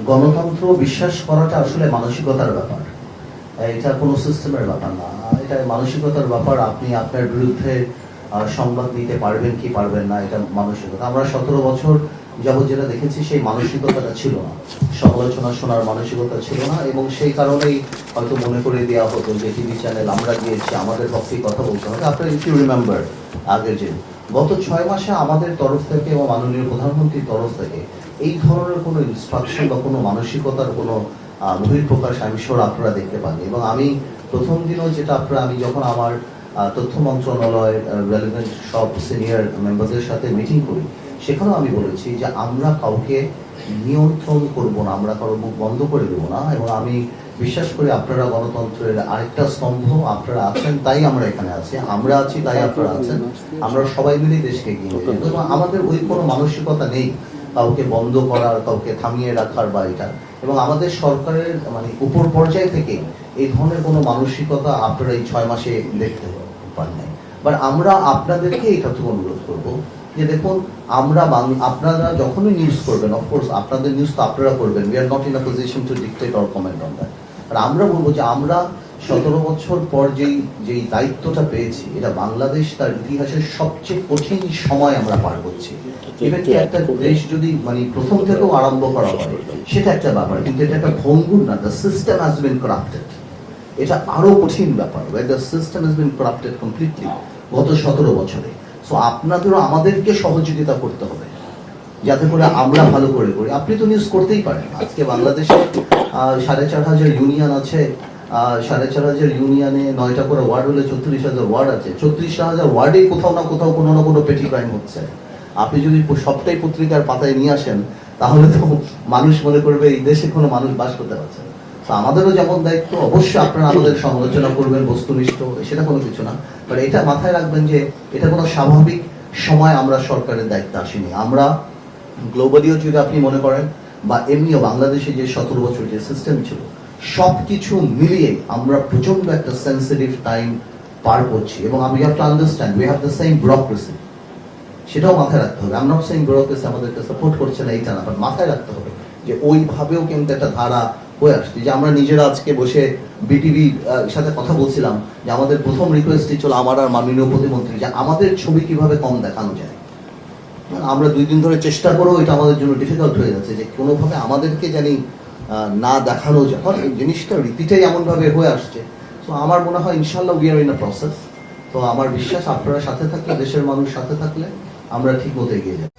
গণতন্ত্র বিশ্বাস করাটা আসলে মানসিকতার ব্যাপার, এটা কোনো সিস্টেমের ব্যাপার না, এটা মানসিকতার ব্যাপার। আপনি আপনার বিরুদ্ধে সংবাদ নিতে পারবেন কি পারবেন না, এটা মানসিকতা। আমরা 17 বছর যাবত যেটা দেখেছি সেই মানসিকতাটা ছিল না, সমালোচনা শোনার মানসিকতা ছিল না, এবং সেই কারণেই হয়তো মনে করে দেওয়া হতো যে টিভি চ্যানেল আমরা গিয়েছি, আমাদের পক্ষে কথা বলতে হবে। আপনারা ইফ ইউ রিমেম্বার আগের যে গত 6 মাসে আমাদের তরফ থেকে এবং মাননীয় প্রধানমন্ত্রীর তরফ থেকে এই ধরনের কোনো ইনস্ট্রাকশন বা কোনো মানসিকতার কোনো বহিঃপ্রকাশ আমি শিওর আপনারা দেখতে পাননি। এবং আমি প্রথম দিনও যেটা আমি যখন আমার তথ্য মন্ত্রণালয়ের রেলেভেন্ট সব সিনিয়র মেম্বারদের সাথে মিটিং করি, সেখানেও আমি বলেছি যে আমরা কাউকে নিয়ন্ত্রণ করব না, আমরা কারো মুখ বন্ধ করে দেবো না। এবং আমি বিশ্বাস করি আপনারা গণতন্ত্রের আরেকটা স্তম্ভ, আপনারা আছেন তাই আমরা এখানে আছি, আমরা আছি তাই আপনারা আছেন, আমরা সবাই মিলে দেশকে এগিয়ে নিয়ে যাব। এবং আমাদের ওই কোনো মানসিকতা নেই কাউকে বন্ধ করার, কাউকে থামিয়ে রাখার বা এটা। এবং আমাদের সরকারের মানে উপর পর্যায় থেকে এই ধরনের কোনো মানসিকতা আপনারা এই 6 মাসে দেখতে পান নাই। বাট আমরা আপনাদেরকে এইটুকু অনুরোধ করবো যে দেখুন, আপনারা যখনই নিউজ করবেন, অফকোর্স আপনাদের নিউজ তো আপনারা করবেন, we are not in a position to dictate or comment on that. আর আমরা বলবো যে আমরা 17 বছর পর যেই দায়িত্বটা পেয়েছি, এটা বাংলাদেশ তার ইতিহাসের সবচেয়ে কঠিন সময় আমরা পার করছি। এবার কি একটা দেশ যদি মানে প্রথম থেকেও আরম্ভ করা হয় সেটা একটা ব্যাপার, কিন্তু এটা একটা ভঙ্গুর না, the system has been corrupted, এটা আরো কঠিন ব্যাপার, the system has been corrupted completely গত 17 বছরে। সো আপনাদেরও আমাদেরকে সহযোগিতা করতে হবে যাতে করে আমরা ভালো করে করি। আপনি তো নিউজ করতেই পারেন, আজকে বাংলাদেশে 4,500 ইউনিয়ন আছে, 4,500 ইউনিয়নে 9টা করে ওয়ার্ড হলে 34,000 ওয়ার্ড আছে, 34,000 ওয়ার্ডেই কোথাও না কোথাও কোনো না কোনো পেটি ক্রাইম হচ্ছে। আপনি যদি সবটাই পত্রিকার পাতায় নিয়ে আসেন তাহলে তো মানুষ মনে করবে এই দেশে কোনো মানুষ বাস করতে পারছে না। তো আমাদেরও যেমন দায়িত্ব, অবশ্যই আপনারা আমাদের সমালোচনা করবেন বস্তুনিষ্ঠ, সেটা কোনো কিছু না, বাট এটা মাথায় রাখবেন যে এটা কোনো স্বাভাবিক সময় আমরা সরকারের দায়িত্ব আসিনি। আমরা গ্লোবালিও যদি আপনি মনে করেন বা এমনিও বাংলাদেশে যে 17 বছর যে সিস্টেম ছিল, সবকিছু মিলিয়ে আমরা প্রচন্ড একটা সেন্সিটিভ টাইম পার করছি। এবং we have to understand we have the same bureaucracy, সেটাও মাথায় রাখতে হবে। আমরা সেই ব্যুরোক্রেসি আমাদেরকে সাপোর্ট করছে না এইটা না, বাট মাথায় রাখতে হবে যে ওইভাবেও কিন্তু একটা ধারা হয়ে আসছে। যে আমরা নিজেরা আজকে বসে বিটিভি সাথে কথা বলছিলাম যে আমাদের প্রথম রিকোয়েস্টই ছিল আমার আর মাননীয় প্রতিমন্ত্রী যে আমাদের ছবি কিভাবে কম দেখানো যায়। আমরা 2 দিন ধরে চেষ্টা করেও এটা আমাদের জন্য ডিফিকাল্ট হয়ে যাচ্ছে যে কোনোভাবে আমাদেরকে জানি না দেখানো যায়, কারণ এই জিনিসটা রীতিটাই এমনভাবে হয়ে আসছে। তো আমার মনে হয় ইনশাল্লাহ we are in a process. তো আমার বিশ্বাস আপনারা সাথে থাকলে, দেশের মানুষ সাথে থাকলে আমরা ঠিক মতো এগিয়ে যাই।